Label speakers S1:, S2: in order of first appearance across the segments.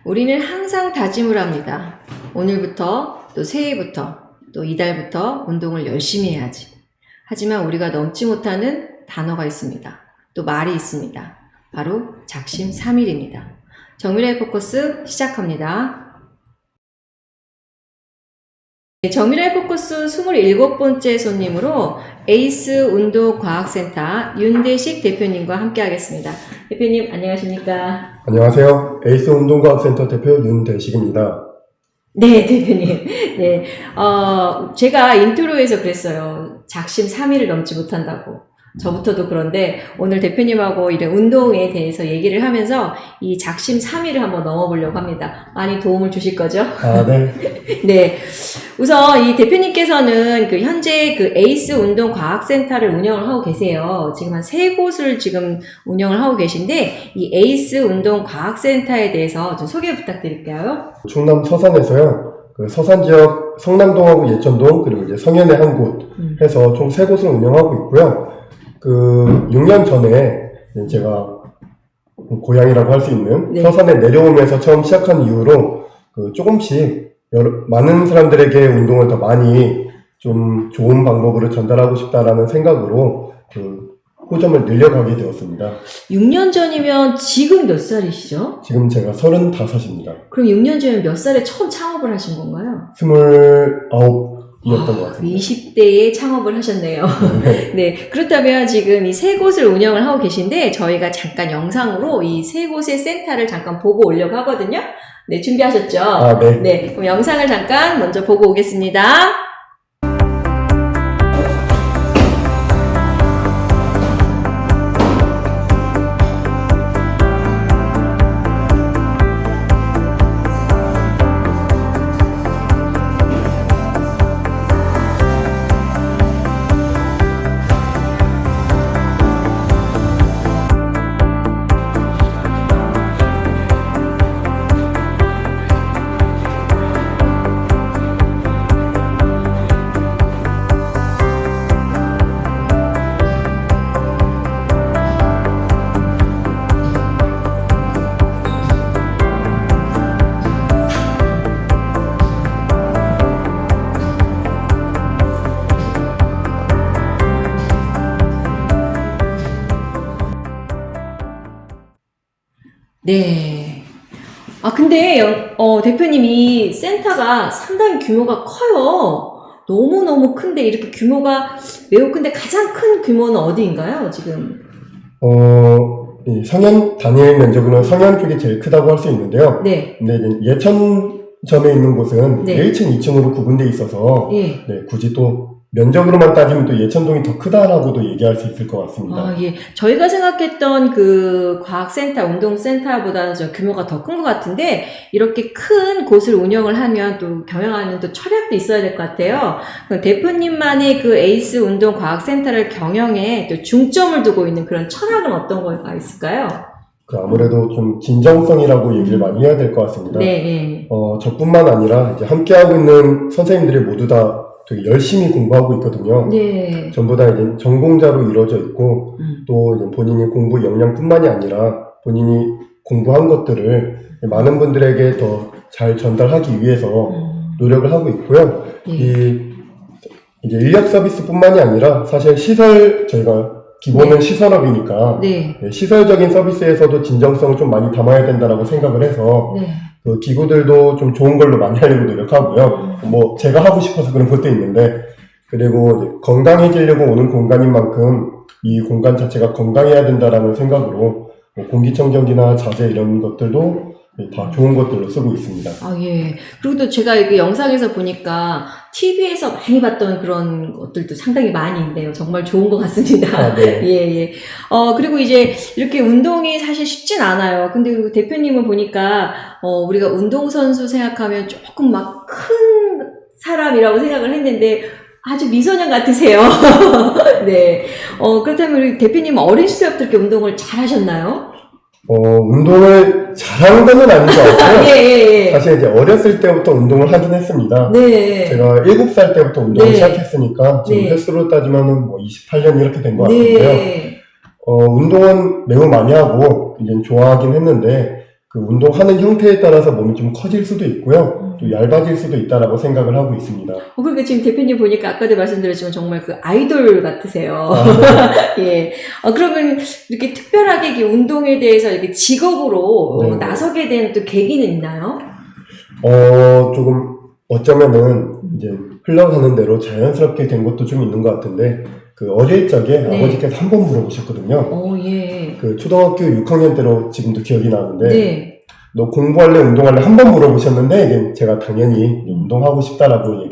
S1: 우리는 항상 다짐을 합니다. 오늘부터 또 새해부터 또 이달부터 운동을 열심히 해야지. 하지만 우리가 넘지 못하는 단어가 있습니다. 또 말이 있습니다. 바로 작심삼일입니다. 정밀의 포커스 시작합니다. 정밀의 포커스 27번째 손님으로 에이스 운동과학센터 윤대식 대표님과 함께 하겠습니다. 대표님 안녕하십니까?
S2: 안녕하세요. 에이스 운동과학센터 대표 윤대식입니다.
S1: 네, 대표님. 네, 제가 인트로에서 그랬어요. 작심삼일을 넘지 못한다고. 저부터도 그런데 오늘 대표님하고 이런 운동에 대해서 얘기를 하면서 이 작심삼일을 한번 넘어보려고 합니다. 많이 도움을 주실 거죠?
S2: 네.
S1: 네. 우선 이 대표님께서는 현재 에이스 운동과학센터를 운영을 하고 계세요. 지금 한 3곳을 지금 운영을 하고 계신데 이 에이스 운동과학센터에 대해서 좀 소개 부탁드릴까요?
S2: 충남 서산에서요. 서산 지역 성남동하고 예천동 그리고 이제 성현에 한 곳 해서 총 3곳을 운영하고 있고요. 6년 전에 제가 고향이라고 할 수 있는
S1: 네.
S2: 서산에 내려오면서 처음 시작한 이후로 조금씩 많은 사람들에게 운동을 더 많이 좀 좋은 방법으로 전달하고 싶다라는 생각으로 호점을 늘려가게 되었습니다.
S1: 6년 전이면 지금 몇 살이시죠?
S2: 지금 제가 35입니다.
S1: 그럼 6년 전에 몇 살에 처음 창업을 하신 건가요?
S2: 29이었던 것 같습니다.
S1: 20대에 창업을 하셨네요. 네. 그렇다면 지금 이 3곳을 운영을 하고 계신데 저희가 잠깐 영상으로 이 3곳의 센터를 잠깐 보고 오려고 하거든요. 네, 준비하셨죠?
S2: 네.
S1: 네. 그럼 영상을 잠깐 먼저 보고 오겠습니다. 네. 근데, 대표님이 센터가 상당히 규모가 커요. 너무너무 큰데, 이렇게 규모가 매우 큰데, 가장 큰 규모는 어디인가요, 지금?
S2: 이 성현 단일 면적으로는 성현 쪽이 제일 크다고 할 수 있는데요.
S1: 네.
S2: 근데 이제 예천점에 있는 곳은
S1: 네.
S2: 1층, 2층으로 구분되어 있어서
S1: 예.
S2: 네, 굳이 또 면적으로만 따지면 또 예천동이 더 크다라고도 얘기할 수 있을 것 같습니다.
S1: 예. 저희가 생각했던 과학센터, 운동센터보다는 좀 규모가 더 큰 것 같은데, 이렇게 큰 곳을 운영을 하면 또 경영하는 또 철학도 있어야 될 것 같아요. 대표님만의 에이스 운동과학센터를 경영에 또 중점을 두고 있는 그런 철학은 어떤 거가 있을까요?
S2: 아무래도 좀 진정성이라고 얘기를 많이 해야 될 것 같습니다.
S1: 네.
S2: 저뿐만 아니라 이제 함께하고 있는 선생님들이 모두 다 되게 열심히 공부하고 있거든요.
S1: 네.
S2: 전부 다 이제 전공자로 이루어져 있고, 또 이제 본인이 공부 역량뿐만이 아니라 본인이 공부한 것들을 많은 분들에게 더 잘 전달하기 위해서 노력을 하고 있고요.
S1: 예.
S2: 이제 인력 서비스뿐만이 아니라 사실 저희가 기본은 시설업이니까
S1: 네.
S2: 시설적인 서비스에서도 진정성을 좀 많이 담아야 된다라고 생각을 해서
S1: 네.
S2: 기구들도 좀 좋은 걸로 많이 하려고 노력하고요. 제가 하고 싶어서 그런 것도 있는데, 그리고 이제 건강해지려고 오는 공간인 만큼 이 공간 자체가 건강해야 된다라는 생각으로 공기청정기나 자재 이런 것들도 다 좋은 것들로 쓰고 있습니다.
S1: 예. 그리고 또 제가 이게 영상에서 보니까 TV에서 많이 봤던 그런 것들도 상당히 많이 있네요. 정말 좋은 것 같습니다.
S2: 네.
S1: 예. 그리고 이제 이렇게 운동이 사실 쉽진 않아요. 근데 대표님은 보니까, 우리가 운동선수 생각하면 조금 막 큰 사람이라고 생각을 했는데 아주 미소년 같으세요. 네. 그렇다면 우리 대표님은 어린 시절부터 이렇게 운동을 잘 하셨나요?
S2: 운동을 잘한 건 아닌 것 같고요.
S1: 예.
S2: 사실 이제 어렸을 때부터 운동을 하긴 했습니다.
S1: 네.
S2: 제가 7살 때부터 운동을
S1: 네.
S2: 시작했으니까 지금
S1: 네.
S2: 횟수로 따지면은 28년 이렇게 된 것 같은데요.
S1: 네.
S2: 운동은 매우 많이 하고 이제 좋아하긴 했는데 그 운동하는 형태에 따라서 몸이 좀 커질 수도 있고요. 또 얇아질 수도 있다라고 생각을 하고 있습니다.
S1: 그러니까 지금 대표님 보니까 아까도 말씀드렸지만 정말 그 아이돌 같으세요. 예. 그러면 이렇게 특별하게 이렇게 운동에 대해서 이렇게 직업으로
S2: 네.
S1: 나서게 된 또 계기는 있나요?
S2: 조금 어쩌면은 이제 흘러가는 대로 자연스럽게 된 것도 좀 있는 것 같은데, 그 어릴 적에
S1: 네.
S2: 아버지께서 한 번 물어보셨거든요.
S1: 예.
S2: 그 초등학교 6학년 때로 지금도 기억이 나는데,
S1: 네.
S2: 너 공부할래, 운동할래 한 번 물어보셨는데, 이제 제가 당연히 운동하고 싶다라고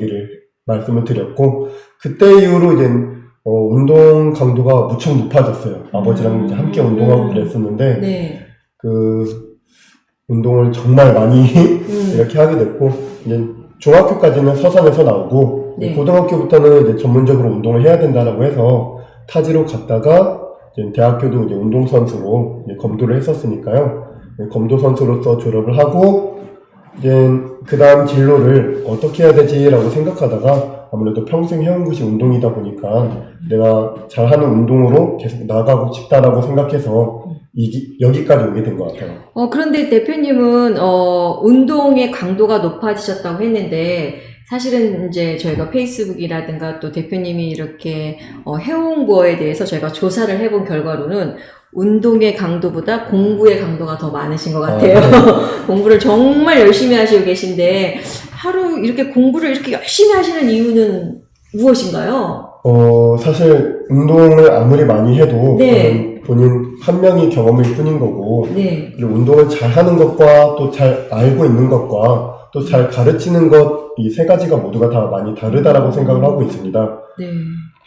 S2: 말씀을 드렸고, 그때 이후로 이제 운동 강도가 무척 높아졌어요. 아버지랑 이제 함께 운동하고 그랬었는데,
S1: 네.
S2: 그 운동을 정말 많이 이렇게 하게 됐고, 이제 중학교까지는 서산에서 나오고,
S1: 네.
S2: 고등학교부터는 이제 전문적으로 운동을 해야 된다라고 해서 타지로 갔다가, 이제 대학교도 이제 운동선수로 이제 검도를 했었으니까요. 검도 선수로서 졸업을 하고, 이제 그 다음 진로를 어떻게 해야 되지라고 생각하다가, 아무래도 평생 해온 것이 운동이다 보니까 내가 잘하는 운동으로 계속 나가고 싶다라고 생각해서 여기까지 오게 된 것 같아요.
S1: 그런데 대표님은, 운동의 강도가 높아지셨다고 했는데, 사실은 이제 저희가 페이스북이라든가 또 대표님이 이렇게, 해온 거에 대해서 저희가 조사를 해본 결과로는 운동의 강도보다 공부의 강도가 더 많으신 것 같아요. 공부를 정말 열심히 하시고 계신데, 하루 이렇게 공부를 이렇게 열심히 하시는 이유는 무엇인가요?
S2: 사실 운동을 아무리 많이 해도
S1: 네.
S2: 본인 한 명이 경험일 뿐인 거고,
S1: 네.
S2: 그리고 운동을 잘 하는 것과 또 잘 알고 있는 것과 또 잘 가르치는 것, 이 세 가지가 모두가 다 많이 다르다라고 생각을 하고 있습니다.
S1: 네.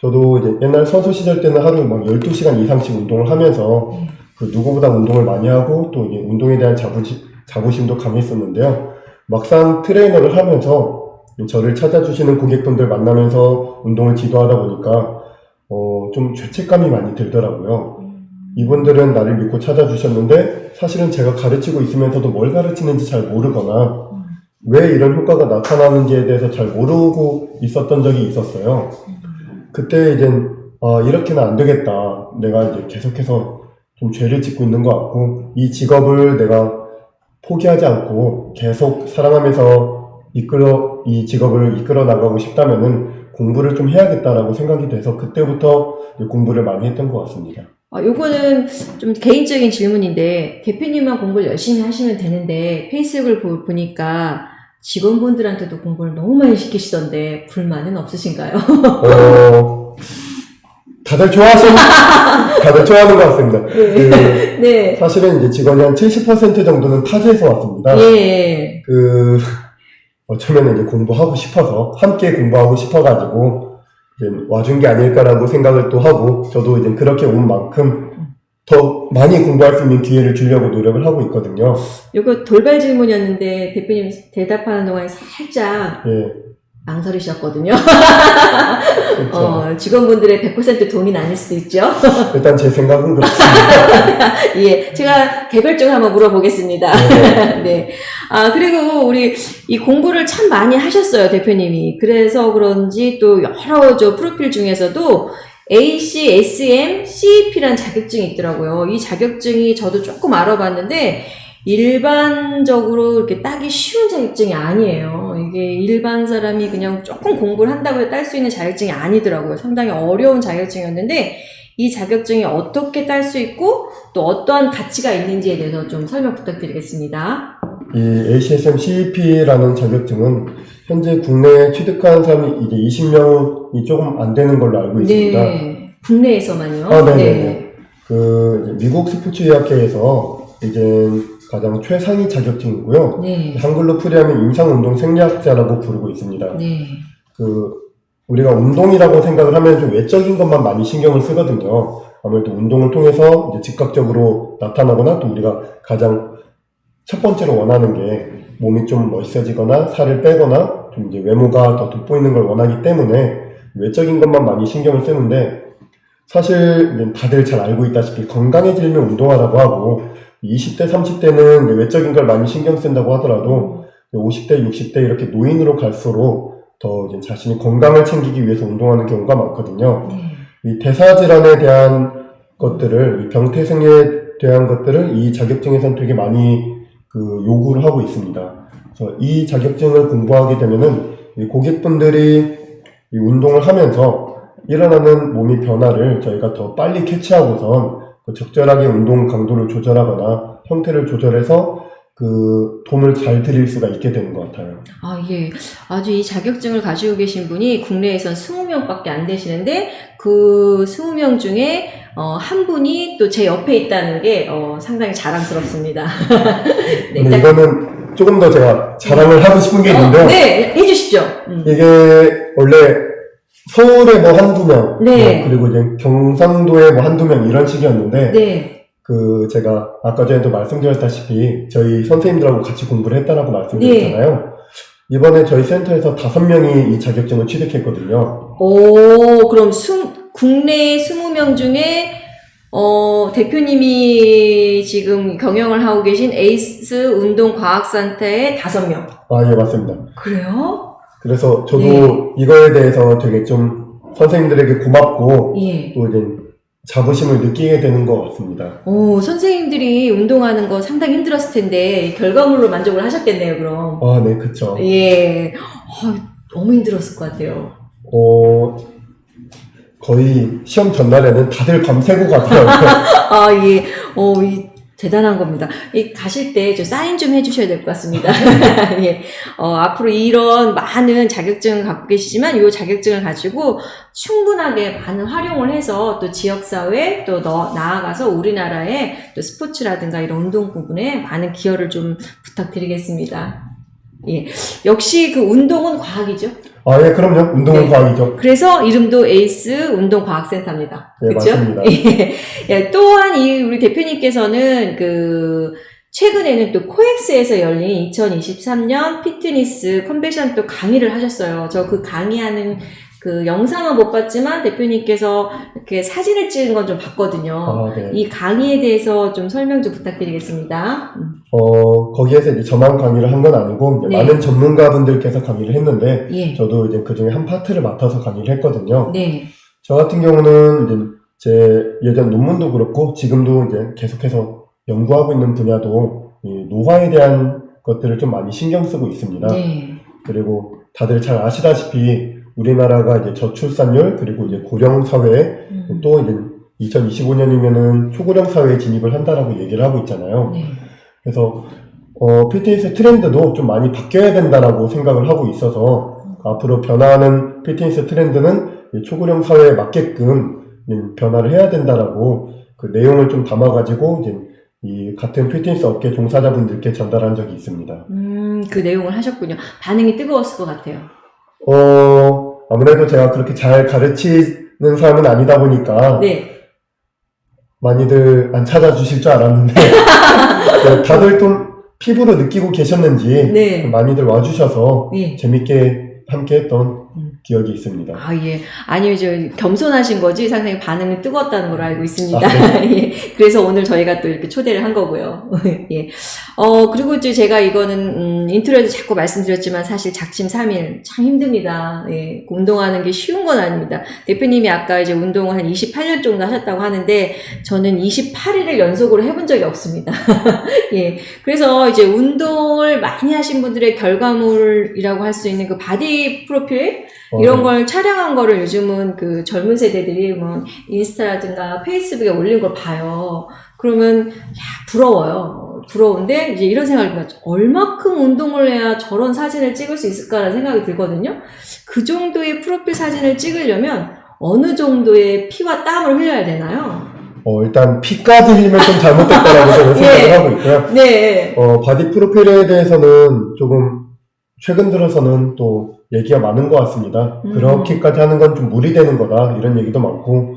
S2: 저도 이제 옛날 선수 시절 때는 하루 막 12시간 이상씩 운동을 하면서 그 누구보다 운동을 많이 하고 또 이게 운동에 대한 자부심도 강했었는데요. 막상 트레이너를 하면서 저를 찾아주시는 고객분들 만나면서 운동을 지도하다 보니까 좀 죄책감이 많이 들더라고요. 이분들은 나를 믿고 찾아주셨는데 사실은 제가 가르치고 있으면서도 뭘 가르치는지 잘 모르거나 왜 이런 효과가 나타나는지에 대해서 잘 모르고 있었던 적이 있었어요. 그때 이젠 이렇게는 안 되겠다. 내가 이제 계속해서 좀 죄를 짓고 있는 것 같고 이 직업을 내가 포기하지 않고 계속 사랑하면서 이 직업을 이끌어 나가고 싶다면은 공부를 좀 해야겠다라고 생각이 돼서 그때부터 공부를 많이 했던 것 같습니다.
S1: 요거는 좀 개인적인 질문인데, 대표님만 공부를 열심히 하시면 되는데, 페이스북을 보니까 직원분들한테도 공부를 너무 많이 시키시던데, 불만은 없으신가요?
S2: 다들 좋아하는 것 같습니다.
S1: 네. 네.
S2: 사실은 이제 직원이 한 70% 정도는 타지에서 왔습니다.
S1: 예.
S2: 어쩌면 이제 공부하고 싶어서, 함께 공부하고 싶어가지고, 이제 와준 게 아닐까라고 생각을 또 하고, 저도 이제 그렇게 온 만큼 더 많이 공부할 수 있는 기회를 주려고 노력을 하고 있거든요.
S1: 요거 돌발 질문이었는데, 대표님 대답하는 동안에 살짝 망설이셨거든요.
S2: 그렇죠.
S1: 직원분들의 100% 돈이 아닐 수도 있죠.
S2: 일단 제 생각은 그렇습니다.
S1: 예, 제가 개별적으로 한번 물어보겠습니다. 네. 그리고 우리 이 공부를 참 많이 하셨어요, 대표님이. 그래서 그런지 또 여러 프로필 중에서도 AC, SM, CEP라는 자격증이 있더라고요. 이 자격증이 저도 조금 알아봤는데, 일반적으로 이렇게 따기 쉬운 자격증이 아니에요. 이게 일반 사람이 그냥 조금 공부를 한다고 해서 딸 수 있는 자격증이 아니더라고요. 상당히 어려운 자격증이었는데 이 자격증이 어떻게 딸 수 있고 또 어떠한 가치가 있는지에 대해서 좀 설명 부탁드리겠습니다.
S2: 이 ACSM CEP라는 자격증은 현재 국내에 취득한 사람이 이제 20명이 조금 안 되는 걸로 알고 있습니다.
S1: 네, 국내에서만요.
S2: 네. 미국 스포츠의학회에서 이제 가장 최상위 자격증이고요.
S1: 네.
S2: 한글로 풀이하면 임상운동 생리학자라고 부르고 있습니다.
S1: 네.
S2: 우리가 운동이라고 생각을 하면 좀 외적인 것만 많이 신경을 쓰거든요. 아무래도 운동을 통해서 이제 즉각적으로 나타나거나 또 우리가 가장 첫 번째로 원하는 게 몸이 좀 멋있어지거나 살을 빼거나 좀 이제 외모가 더 돋보이는 걸 원하기 때문에 외적인 것만 많이 신경을 쓰는데 사실 다들 잘 알고 있다시피 건강해지려면 운동하라고 하고 20대, 30대는 외적인 걸 많이 신경 쓴다고 하더라도 50대, 60대 이렇게 노인으로 갈수록 더 이제 자신이 건강을 챙기기 위해서 운동하는 경우가 많거든요. 이 대사질환에 대한 것들을, 이 병태생리에 대한 것들을 이 자격증에서는 되게 많이 그 요구를 하고 있습니다. 그래서 이 자격증을 공부하게 되면은 이 고객분들이 이 운동을 하면서 일어나는 몸의 변화를 저희가 더 빨리 캐치하고선 그 적절하게 운동 강도를 조절하거나 형태를 조절해서 그 도움을 잘 드릴 수가 있게 되는 것 같아요.
S1: 아, 예. 아주 이 자격증을 가지고 계신 분이 국내에선 20명밖에 안 되시는데, 그 20명 중에, 한 분이 또 제 옆에 있다는 게, 상당히 자랑스럽습니다. 네,
S2: 근데 이거는 조금 더 제가 자랑을 하고 싶은 게 있는데요.
S1: 네, 해주십시오.
S2: 이게 원래 서울에 뭐 한두 명,
S1: 네.
S2: 그리고 이제 경상도에 뭐 한두 명 이런 식이었는데,
S1: 네.
S2: 그 제가 아까 전에도 말씀드렸다시피 저희 선생님들하고 같이 공부를 했다라고 말씀드렸잖아요. 이번에 저희 센터에서 5명이 이 자격증을 취득했거든요.
S1: 오, 그럼 국내 20명 중에, 대표님이 지금 경영을 하고 계신 에이스 운동과학센터의 5명.
S2: 아, 예, 맞습니다.
S1: 그래요?
S2: 그래서 저도
S1: 네.
S2: 이거에 대해서 되게 좀 선생님들에게 고맙고
S1: 예.
S2: 또 이제 자부심을 느끼게 되는 것 같습니다.
S1: 오, 선생님들이 운동하는 거 상당히 힘들었을 텐데, 결과물로 만족을 하셨겠네요, 그럼.
S2: 아, 네, 그쵸.
S1: 예. 너무 힘들었을 것 같아요.
S2: 거의 시험 전날에는 다들 밤새고 가더라고요.
S1: 아, 예. 대단한 겁니다. 가실 때 저 사인 좀 해주셔야 될 것 같습니다. 예. 앞으로 이런 많은 자격증을 갖고 계시지만 이 자격증을 가지고 충분하게 많은 활용을 해서 또 지역사회 또 나아가서 우리나라의 또 스포츠라든가 이런 운동 부분에 많은 기여를 좀 부탁드리겠습니다. 예. 역시 그 운동은 과학이죠.
S2: 아, 예, 그럼요. 운동은
S1: 네.
S2: 과학이죠.
S1: 그래서 이름도 에이스 운동과학센터입니다.
S2: 네,
S1: 그렇죠?
S2: 맞습니다.
S1: 예. 또한 우리 대표님께서는 최근에는 또 코엑스에서 열린 2023년 피트니스 컨벤션 또 강의를 하셨어요. 저 그 강의하는 그 영상은 못 봤지만 대표님께서 이렇게 사진을 찍은 건 좀 봤거든요.
S2: 아, 네.
S1: 이 강의에 대해서 좀 설명 좀 부탁드리겠습니다.
S2: 거기에서 이제 저만 강의를 한 건 아니고, 이제
S1: 네.
S2: 많은 전문가분들께서 강의를 했는데,
S1: 예.
S2: 저도 이제 그 중에 한 파트를 맡아서 강의를 했거든요.
S1: 네.
S2: 저 같은 경우는 이제 제 예전 논문도 그렇고, 지금도 이제 계속해서 연구하고 있는 분야도 이 노화에 대한 것들을 좀 많이 신경 쓰고 있습니다.
S1: 네.
S2: 그리고 다들 잘 아시다시피, 우리나라가 이제 저출산율, 그리고 이제 고령 사회, 또 이제 2025년이면은 초고령 사회에 진입을 한다라고 얘기를 하고 있잖아요.
S1: 네.
S2: 그래서 피트니스 트렌드도 좀 많이 바뀌어야 된다라고 생각을 하고 있어서 앞으로 변화하는 피트니스 트렌드는 초고령 사회에 맞게끔 변화를 해야 된다라고 그 내용을 좀 담아가지고 이제 이 같은 피트니스 업계 종사자분들께 전달한 적이 있습니다.
S1: 그 내용을 하셨군요. 반응이 뜨거웠을 것 같아요.
S2: 아무래도 제가 그렇게 잘 가르치는 사람은 아니다 보니까
S1: 네.
S2: 많이들 안 찾아주실 줄 알았는데 다들 좀 피부로 느끼고 계셨는지
S1: 네.
S2: 많이들 와주셔서
S1: 네.
S2: 재밌게 함께 했던 기억이 있습니다.
S1: 아, 예. 아니요, 겸손하신 거지 상당히 반응이 뜨거웠다는 걸 알고 있습니다.
S2: 아, 네.
S1: 예. 그래서 오늘 저희가 또 이렇게 초대를 한 거고요. 예. 그리고 이제 제가 이거는, 인트로에도 자꾸 말씀드렸지만 사실 작심삼일 참 힘듭니다. 예. 운동하는 게 쉬운 건 아닙니다. 대표님이 아까 이제 운동을 한 28년 정도 하셨다고 하는데 저는 28일을 연속으로 해본 적이 없습니다. 예. 그래서 이제 운동을 많이 하신 분들의 결과물이라고 할 수 있는 그 바디 프로필 이런 걸 촬영한 거를 요즘은 그 젊은 세대들이 뭐 인스타라든가 페이스북에 올린 걸 봐요. 그러면 부러워요. 부러운데 이제 이런 생각이 들어요. 얼마큼 운동을 해야 저런 사진을 찍을 수 있을까라는 생각이 들거든요. 그 정도의 프로필 사진을 찍으려면 어느 정도의 피와 땀을 흘려야 되나요?
S2: 일단 피까지 흘리면 좀 잘못됐다라고 저는 생각을
S1: 네.
S2: 하고 있고요.
S1: 네.
S2: 바디 프로필에 대해서는 조금 최근 들어서는 또 얘기가 많은 것 같습니다. 그렇게까지 하는 건 좀 무리되는 거다 이런 얘기도 많고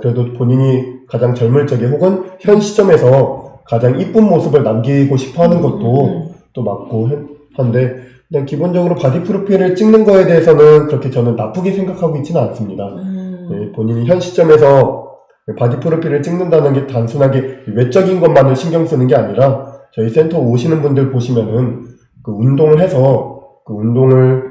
S2: 그래도 본인이 가장 젊을 적에 혹은 현 시점에서 가장 이쁜 모습을 남기고 싶어 하는 것도 또 맞고 한데 그냥 기본적으로 바디 프로필을 찍는 거에 대해서는 그렇게 저는 나쁘게 생각하고 있지는 않습니다. 네, 본인이 현 시점에서 바디 프로필을 찍는다는 게 단순하게 외적인 것만을 신경 쓰는 게 아니라 저희 센터 오시는 분들 보시면은 그 운동을 해서 그 운동을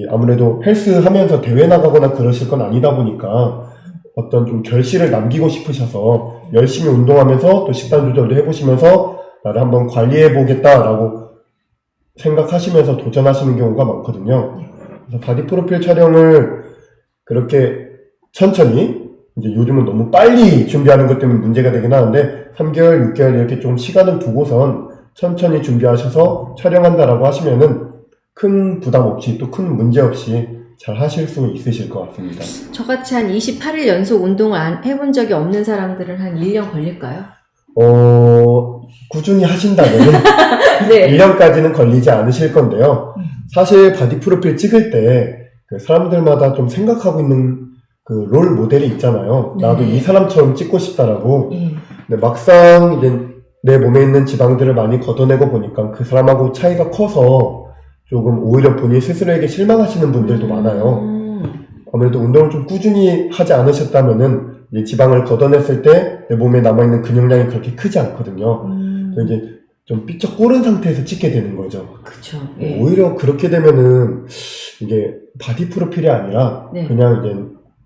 S2: 아무래도 헬스 하면서 대회 나가거나 그러실 건 아니다 보니까 어떤 좀 결실을 남기고 싶으셔서 열심히 운동하면서 또 식단 조절도 해보시면서 나를 한번 관리해 보겠다라고 생각하시면서 도전하시는 경우가 많거든요. 그래서 바디 프로필 촬영을 그렇게 천천히, 이제 요즘은 너무 빨리 준비하는 것 때문에 문제가 되긴 하는데 3개월, 6개월 이렇게 좀 시간을 두고선 천천히 준비하셔서 촬영한다라고 하시면은 큰 부담 없이 또 큰 문제 없이 잘 하실 수 있으실 것 같습니다.
S1: 저같이 한 28일 연속 운동을 안 해본 적이 없는 사람들은 한 1년 걸릴까요?
S2: 꾸준히 하신다면
S1: 네.
S2: 1년까지는 걸리지 않으실 건데요. 사실 바디 프로필 찍을 때 그 사람들마다 좀 생각하고 있는 그 롤 모델이 있잖아요. 나도
S1: 네.
S2: 이 사람처럼 찍고 싶다라고.
S1: 예.
S2: 근데 막상 이제 내 몸에 있는 지방들을 많이 걷어내고 보니까 그 사람하고 차이가 커서 조금 오히려 본인 스스로에게 실망하시는 분들도 많아요. 아무래도 운동을 좀 꾸준히 하지 않으셨다면은 이제 지방을 걷어냈을 때 내 몸에 남아있는 근육량이 그렇게 크지 않거든요. 그래서 이제 좀 삐쩍 꼬른 상태에서 찍게 되는 거죠.
S1: 그쵸. 예.
S2: 오히려 그렇게 되면은 이게 바디 프로필이 아니라
S1: 네.
S2: 그냥 이제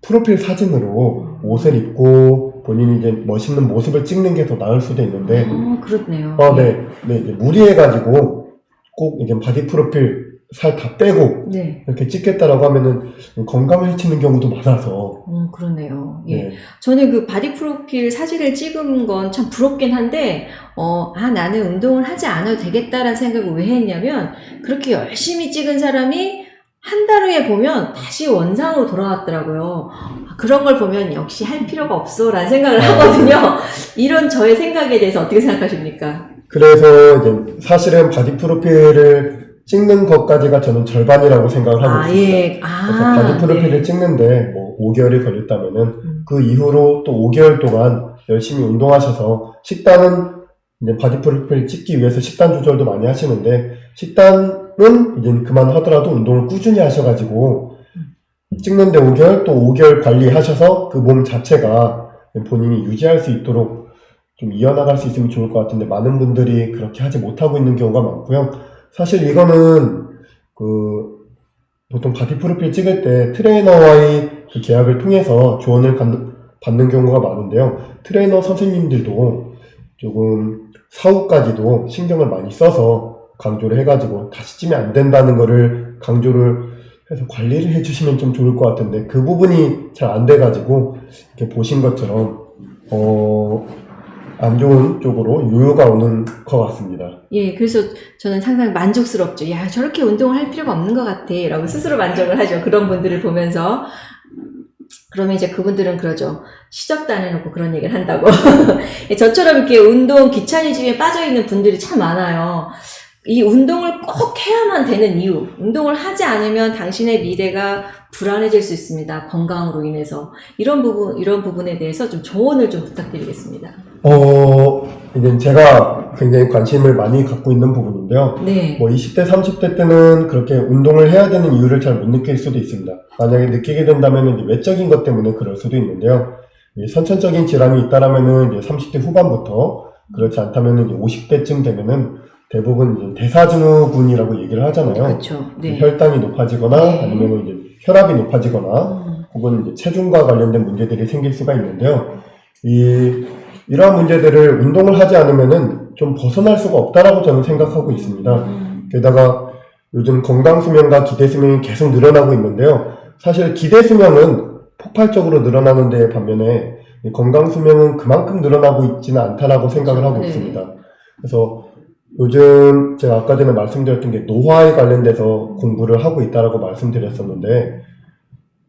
S2: 프로필 사진으로 옷을 입고 본인이 이제 멋있는 모습을 찍는 게 더 나을 수도 있는데,
S1: 그렇네요.
S2: 네, 이제 무리해가지고 꼭 이제 바디 프로필 살 다 빼고
S1: 네.
S2: 이렇게 찍겠다라고 하면은 건강을 해치는 경우도 많아서.
S1: 그러네요. 예.
S2: 네.
S1: 저는 그 바디 프로필 사진을 찍은 건 참 부럽긴 한데, 나는 운동을 하지 않아도 되겠다라는 생각을 왜 했냐면, 그렇게 열심히 찍은 사람이 한 달 후에 보면 다시 원상으로 돌아왔더라고요. 그런 걸 보면 역시 할 필요가 없어 라는 생각을 하거든요. 이런 저의 생각에 대해서 어떻게 생각하십니까?
S2: 그래서 이제 사실은 바디 프로필을 찍는 것까지가 저는 절반이라고 생각을 하고 있습니다.
S1: 예.
S2: 그래서 바디 프로필을
S1: 네.
S2: 찍는데 뭐 5개월이 걸렸다면은 그 이후로 또 5개월 동안 열심히 운동하셔서 식단은 이제 바디 프로필 찍기 위해서 식단 조절도 많이 하시는데 식단은 이제 그만하더라도 운동을 꾸준히 하셔가지고 찍는데 5개월 또 5개월 관리하셔서 그 몸 자체가 본인이 유지할 수 있도록 좀 이어나갈 수 있으면 좋을 것 같은데 많은 분들이 그렇게 하지 못하고 있는 경우가 많고요. 사실 이거는 보통 바디 프로필 찍을 때 트레이너와의 그 계약을 통해서 조언을 받는 경우가 많은데요. 트레이너 선생님들도 조금 사후까지도 신경을 많이 써서 강조를 해가지고 다시 찌면 안 된다는 거를 강조를 해서 관리를 해주시면 좀 좋을 것 같은데 그 부분이 잘 안 돼가지고 이렇게 보신 것처럼 안 좋은 쪽으로 요요가 오는 것 같습니다.
S1: 예, 그래서 저는 상당히 만족스럽죠. 야, 저렇게 운동을 할 필요가 없는 것 같아. 라고 스스로 만족을 하죠. 그런 분들을 보면서. 그러면 이제 그분들은 그러죠. 시작도 안 해놓고 그런 얘기를 한다고. 저처럼 이렇게 운동 귀차니즘에 빠져있는 분들이 참 많아요. 이 운동을 꼭 해야만 되는 이유. 운동을 하지 않으면 당신의 미래가 불안해질 수 있습니다. 건강으로 인해서. 이런 부분에 대해서 좀 조언을 좀 부탁드리겠습니다.
S2: 이제 제가 굉장히 관심을 많이 갖고 있는 부분인데요.
S1: 네.
S2: 뭐 20대, 30대 때는 그렇게 운동을 해야 되는 이유를 잘 못 느낄 수도 있습니다. 만약에 느끼게 된다면 이제 외적인 것 때문에 그럴 수도 있는데요. 이 선천적인 질환이 있다라면은 이제 30대 후반부터 그렇지 않다면은 이제 50대쯤 되면은 대부분 이제 대사증후군이라고 얘기를 하잖아요.
S1: 그렇죠. 네.
S2: 혈당이 높아지거나
S1: 네.
S2: 아니면 이제 혈압이 높아지거나 혹은 이제 체중과 관련된 문제들이 생길 수가 있는데요. 이러한 문제들을 운동을 하지 않으면은 좀 벗어날 수가 없다라고 저는 생각하고 있습니다. 게다가 요즘 건강수명과 기대수명이 계속 늘어나고 있는데요. 사실 기대수명은 폭발적으로 늘어나는 데 반면에 건강수명은 그만큼 늘어나고 있지는 않다라고 생각을 하고
S1: 네.
S2: 있습니다. 그래서 요즘 제가 아까 전에 말씀드렸던 게 노화에 관련돼서 공부를 하고 있다라고 말씀드렸었는데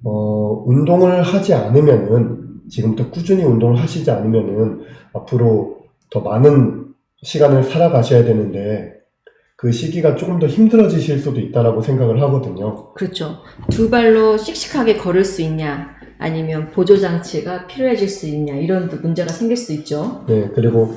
S2: 운동을 하지 않으면은 지금부터 꾸준히 운동을 하시지 않으면은 앞으로 더 많은 시간을 살아가셔야 되는데 그 시기가 조금 더 힘들어지실 수도 있다라고 생각을 하거든요.
S1: 그렇죠. 두 발로 씩씩하게 걸을 수 있냐, 아니면 보조장치가 필요해질 수 있냐, 이런 문제가 생길 수도 있죠.
S2: 네, 그리고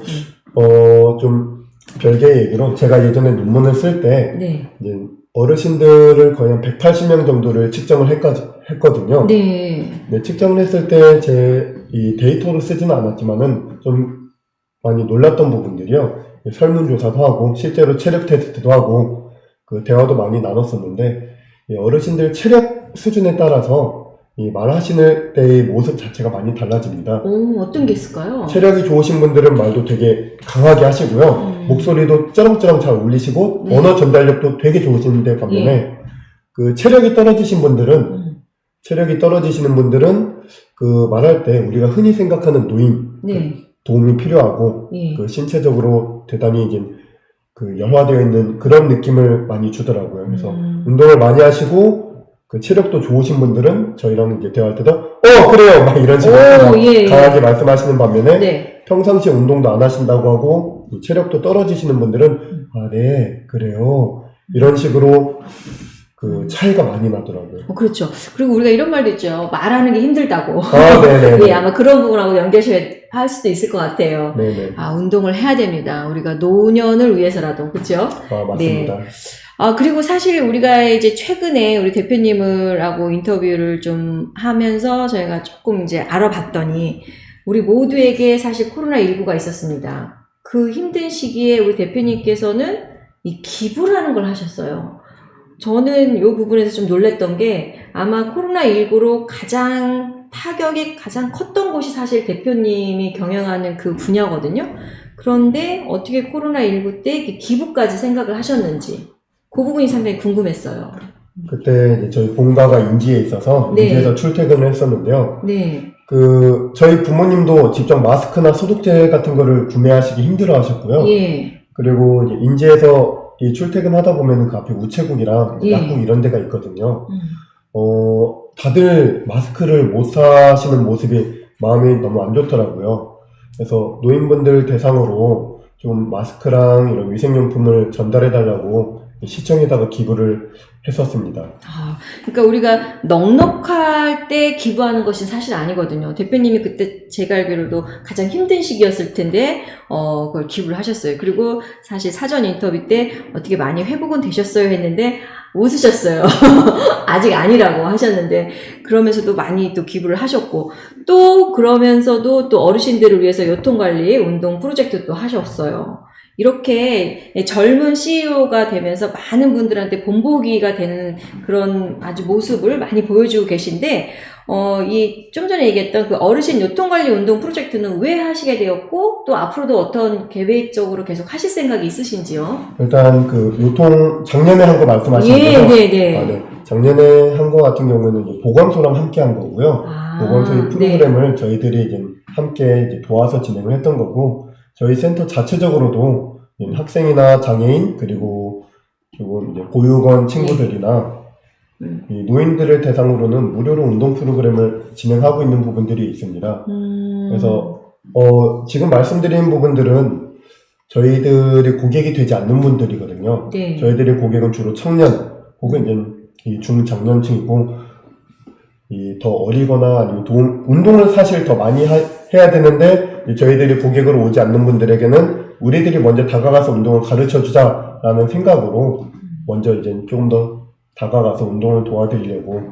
S2: 좀 별개의 얘기로 제가 예전에 논문을 쓸 때
S1: 네.
S2: 이제 어르신들을 거의 한 180명 정도를 측정을 했거든요.
S1: 네.
S2: 네, 측정을 했을 때 제 이 데이터로 쓰지는 않았지만은 좀 많이 놀랐던 부분들이요. 설문조사도 하고 실제로 체력 테스트도 하고 그 대화도 많이 나눴었는데 어르신들 체력 수준에 따라서 이 말하시는 때의 모습 자체가 많이 달라집니다.
S1: 오, 어떤 게 있을까요?
S2: 체력이 좋으신 분들은 말도 되게 강하게 하시고요. 목소리도 쩌렁쩌렁 잘 울리시고
S1: 네.
S2: 언어 전달력도 되게 좋으신데 반면에 그 체력이 떨어지신 분들은 체력이 떨어지시는 분들은 그 말할 때 우리가 흔히 생각하는 노인
S1: 네.
S2: 도움이 필요하고
S1: 예.
S2: 그 신체적으로 대단히 이제 그 열화되어 있는 그런 느낌을 많이 주더라고요. 그래서 운동을 많이 하시고 그 체력도 좋으신 분들은 저희랑 이제 대화할 때도 그래요 막 이런 식으로
S1: 오,
S2: 막
S1: 예.
S2: 강하게 말씀하시는 반면에
S1: 네.
S2: 평상시에 운동도 안 하신다고 하고 이 체력도 떨어지시는 분들은 네 그래요 이런 식으로 그 차이가 많이 나더라고요.
S1: 그렇죠. 그리고 우리가 이런 말도 있죠. 말하는 게 힘들다고.
S2: 네네.
S1: 예, 아마 그런 부분하고 연결할 수도 있을 것 같아요.
S2: 네네.
S1: 운동을 해야 됩니다. 우리가 노년을 위해서라도, 그렇죠?
S2: 맞습니다.
S1: 네. 그리고 사실 우리가 이제 최근에 우리 대표님을 하고 인터뷰를 좀 하면서 저희가 조금 이제 알아봤더니 우리 모두에게 사실 코로나19가 있었습니다. 그 힘든 시기에 우리 대표님께서는 이 기부를 하는 걸 하셨어요. 저는 이 부분에서 좀 놀랬던 게 아마 코로나19로 타격이 가장 컸던 곳이 사실 대표님이 경영하는 그 분야거든요. 그런데 어떻게 코로나19 때 기부까지 생각을 하셨는지 그 부분이 상당히 궁금했어요.
S2: 그때 이제 저희 본가가 인지에 있어서
S1: 네.
S2: 인지에서 출퇴근을 했었는데요.
S1: 네.
S2: 그 저희 부모님도 직접 마스크나 소독제 같은 거를 구매하시기 힘들어 하셨고요.
S1: 예.
S2: 그리고 이제 인지에서 이 출퇴근하다 보면은 그 앞에 우체국이랑
S1: 예.
S2: 약국 이런 데가 있거든요. 다들 마스크를 못 사시는 모습이 마음이 너무 안 좋더라고요. 그래서 노인분들 대상으로 좀 마스크랑 이런 위생용품을 전달해달라고 시청에다가 기부를 했었습니다.
S1: 그러니까 우리가 넉넉할 때 기부하는 것이 사실 아니거든요. 대표님이 그때 제가 알기로도 가장 힘든 시기였을 텐데 그걸 기부를 하셨어요. 그리고 사실 사전 인터뷰 때 어떻게 많이 회복은 되셨어요 했는데 웃으셨어요. 아직 아니라고 하셨는데 그러면서도 많이 또 기부를 하셨고 또 그러면서도 또 어르신들을 위해서 교통관리 운동 프로젝트 또 하셨어요. 이렇게 젊은 CEO가 되면서 많은 분들한테 본보기가 되는 그런 아주 모습을 많이 보여주고 계신데, 좀 전에 얘기했던 그 어르신 요통관리 운동 프로젝트는 왜 하시게 되었고, 또 앞으로도 어떤 계획적으로 계속 하실 생각이 있으신지요?
S2: 일단 작년에 한 거 말씀하시는 거죠?
S1: 네.
S2: 작년에 한 거 같은 경우는 이제 보건소랑 함께 한 거고요. 보건소의 프로그램을 저희들이 이제 함께 이제 도와서 진행을 했던 거고, 저희 센터 자체적으로도 학생이나 장애인 그리고 조금 이제 보육원 친구들이나 이 노인들을 대상으로는 무료로 운동 프로그램을 진행하고 있는 부분들이 있습니다. 그래서 지금 말씀드린 부분들은 저희들이 고객이 되지 않는 분들이거든요.
S1: 네.
S2: 저희들의 고객은 주로 청년 혹은 이제 이 중장년층이고 이 더 어리거나 아니면 운동을 사실 더 많이 해야 되는데 저희들이 고객으로 오지 않는 분들에게는 우리들이 먼저 다가가서 운동을 가르쳐 주자라는 생각으로 먼저 이제 조금 더 다가가서 운동을 도와드리려고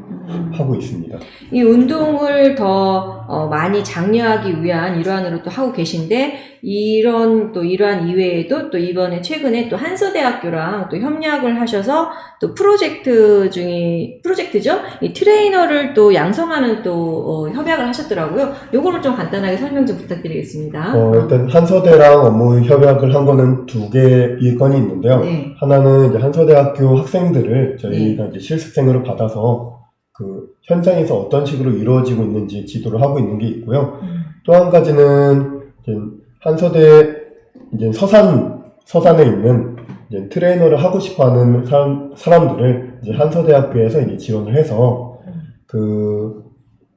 S2: 하고 있습니다.
S1: 이 운동을 더 많이 장려하기 위한 일환으로 또 하고 계신데 이러한 이외에도 또 이번에 최근에 또 한서대학교랑 또 협력을 하셔서 또 프로젝트죠? 이 트레이너를 또 양성하는 또 협약을 하셨더라고요. 요거를 좀 간단하게 설명 좀 부탁드리겠습니다.
S2: 일단 한서대랑 업무 협약을 한 거는 두 개의 건이 있는데요.
S1: 네.
S2: 하나는 이제 한서대학교 학생들을 저희가 이제 실습생으로 받아서 그 현장에서 어떤 식으로 이루어지고 있는지 지도를 하고 있는 게 있고요. 또 한 가지는 이제 한서대 이제 서산에 있는 이제 트레이너를 하고 싶어하는 사람들을 이제 한서대학교에서 이제 지원을 해서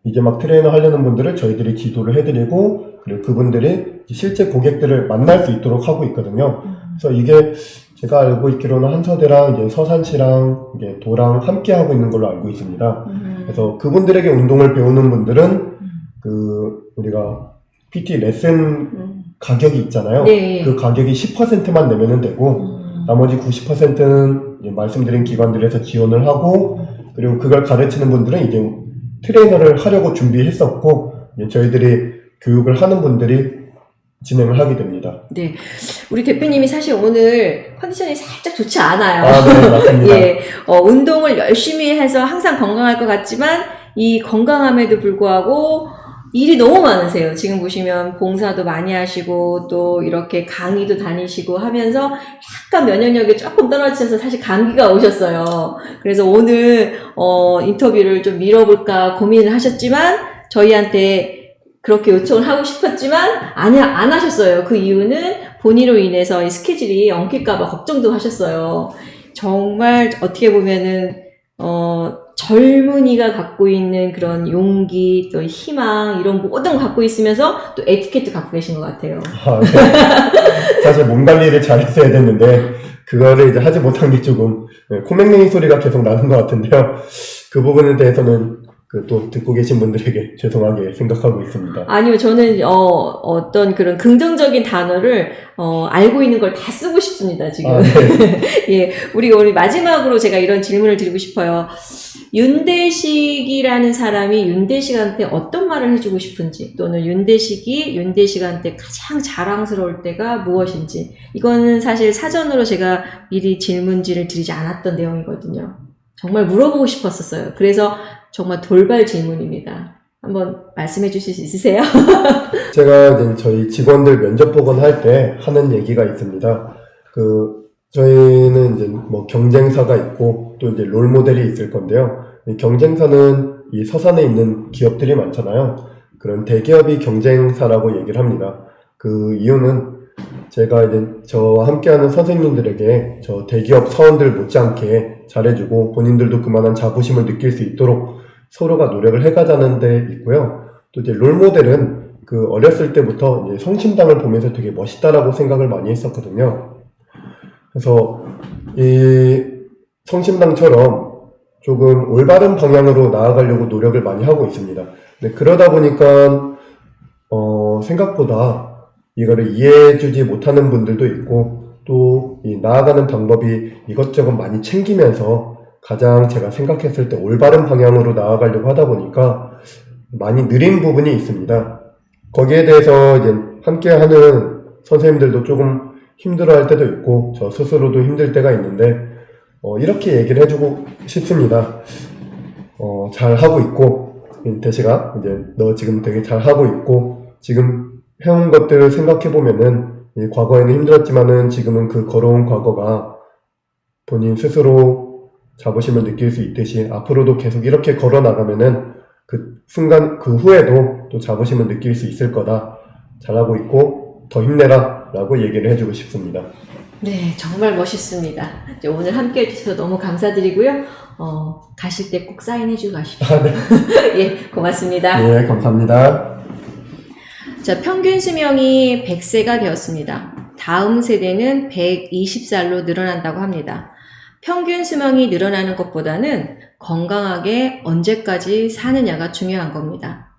S2: 이제 막 트레이너 하려는 분들을 저희들이 지도를 해드리고 그리고 그분들이 실제 고객들을 만날 수 있도록 하고 있거든요. 그래서 이게 제가 알고 있기로는 한서대랑 이제 서산시랑 이제 도랑 함께 하고 있는 걸로 알고 있습니다. 그래서 그분들에게 운동을 배우는 분들은 우리가 PT 레슨 가격이 있잖아요.
S1: 네.
S2: 그 가격이 10%만 내면은 되고 나머지 90%는 말씀드린 기관들에서 지원을 하고 그리고 그걸 가르치는 분들은 이제 트레이너를 하려고 준비했었고 이제 저희들이 교육을 하는 분들이 진행을 하게 됩니다.
S1: 네. 우리 대표님이 사실 오늘 컨디션이 살짝 좋지 않아요.
S2: 네, 맞습니다.
S1: 예. 운동을 열심히 해서 항상 건강할 것 같지만 이 건강함에도 불구하고 일이 너무 많으세요. 지금 보시면 봉사도 많이 하시고 또 이렇게 강의도 다니시고 하면서 약간 면역력이 조금 떨어지셔서 사실 감기가 오셨어요. 그래서 오늘 인터뷰를 좀 미뤄볼까 고민을 하셨지만 저희한테 그렇게 요청을 하고 싶었지만 안 하셨어요. 그 이유는 본인으로 인해서 이 스케줄이 엉킬까봐 걱정도 하셨어요. 정말 어떻게 보면은 젊은이가 갖고 있는 그런 용기, 또 희망, 이런 모든 걸 갖고 있으면서 또 에티켓도 갖고 계신 것 같아요.
S2: 아, 네. 사실 몸 관리를 잘 했어야 됐는데, 그거를 이제 하지 못한 게 조금, 코맹맹이 소리가 계속 나는 것 같은데요. 그 부분에 대해서는 또 듣고 계신 분들에게 죄송하게 생각하고 있습니다.
S1: 아니요, 저는, 어떤 그런 긍정적인 단어를, 알고 있는 걸 다 쓰고 싶습니다, 지금.
S2: 아, 네.
S1: 예, 우리 마지막으로 제가 이런 질문을 드리고 싶어요. 윤대식이라는 사람이 윤대식한테 어떤 말을 해주고 싶은지, 또는 윤대식이 윤대식한테 가장 자랑스러울 때가 무엇인지, 이거는 사실 사전으로 제가 미리 질문지를 드리지 않았던 내용이거든요. 정말 물어보고 싶었었어요. 그래서 정말 돌발 질문입니다. 한번 말씀해 주실 수 있으세요?
S2: 제가 이제 저희 직원들 면접 보건할 때 하는 얘기가 있습니다. 저희는 이제 뭐 경쟁사가 있고 또 이제 롤 모델이 있을 건데요. 이 경쟁사는 이 서산에 있는 기업들이 많잖아요. 그런 대기업이 경쟁사라고 얘기를 합니다. 그 이유는 제가 이제 저와 함께하는 선생님들에게 저 대기업 사원들 못지않게 잘해주고 본인들도 그만한 자부심을 느낄 수 있도록 서로가 노력을 해가자는 데 있고요. 또 이제 롤 모델은 어렸을 때부터 이제 성심당을 보면서 되게 멋있다라고 생각을 많이 했었거든요. 그래서 이 성심당처럼 조금 올바른 방향으로 나아가려고 노력을 많이 하고 있습니다. 근데 그러다 보니까 생각보다 이거를 이해해주지 못하는 분들도 있고 또 이 나아가는 방법이 이것저것 많이 챙기면서 가장 제가 생각했을 때 올바른 방향으로 나아가려고 하다 보니까 많이 느린 부분이 있습니다. 거기에 대해서 이제 함께하는 선생님들도 조금 힘들어할 때도 있고 저 스스로도 힘들 때가 있는데 이렇게 얘기를 해주고 싶습니다. 잘하고 있고 대시가 이제 너 지금 되게 잘하고 있고 지금 해온 것들을 생각해보면은 과거에는 힘들었지만은 지금은 그 걸어온 과거가 본인 스스로 자부심을 느낄 수 있듯이 앞으로도 계속 이렇게 걸어 나가면은 그 순간 그 후에도 또 자부심을 느낄 수 있을 거다. 잘하고 있고 더 힘내라 라고 얘기를 해주고 싶습니다.
S1: 네, 정말 멋있습니다. 오늘 함께 해주셔서 너무 감사드리고요. 가실 때 꼭 사인해주고 가십시오.
S2: 아, 네.
S1: 예, 고맙습니다.
S2: 네, 감사합니다.
S1: 자, 평균 수명이 100세가 되었습니다. 다음 세대는 120살로 늘어난다고 합니다. 평균 수명이 늘어나는 것보다는 건강하게 언제까지 사느냐가 중요한 겁니다.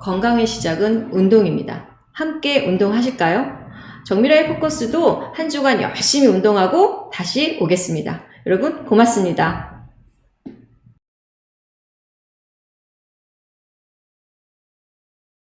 S1: 건강의 시작은 운동입니다. 함께 운동하실까요? 정미라의 포커스도 한 주간 열심히 운동하고 다시 오겠습니다. 여러분 고맙습니다.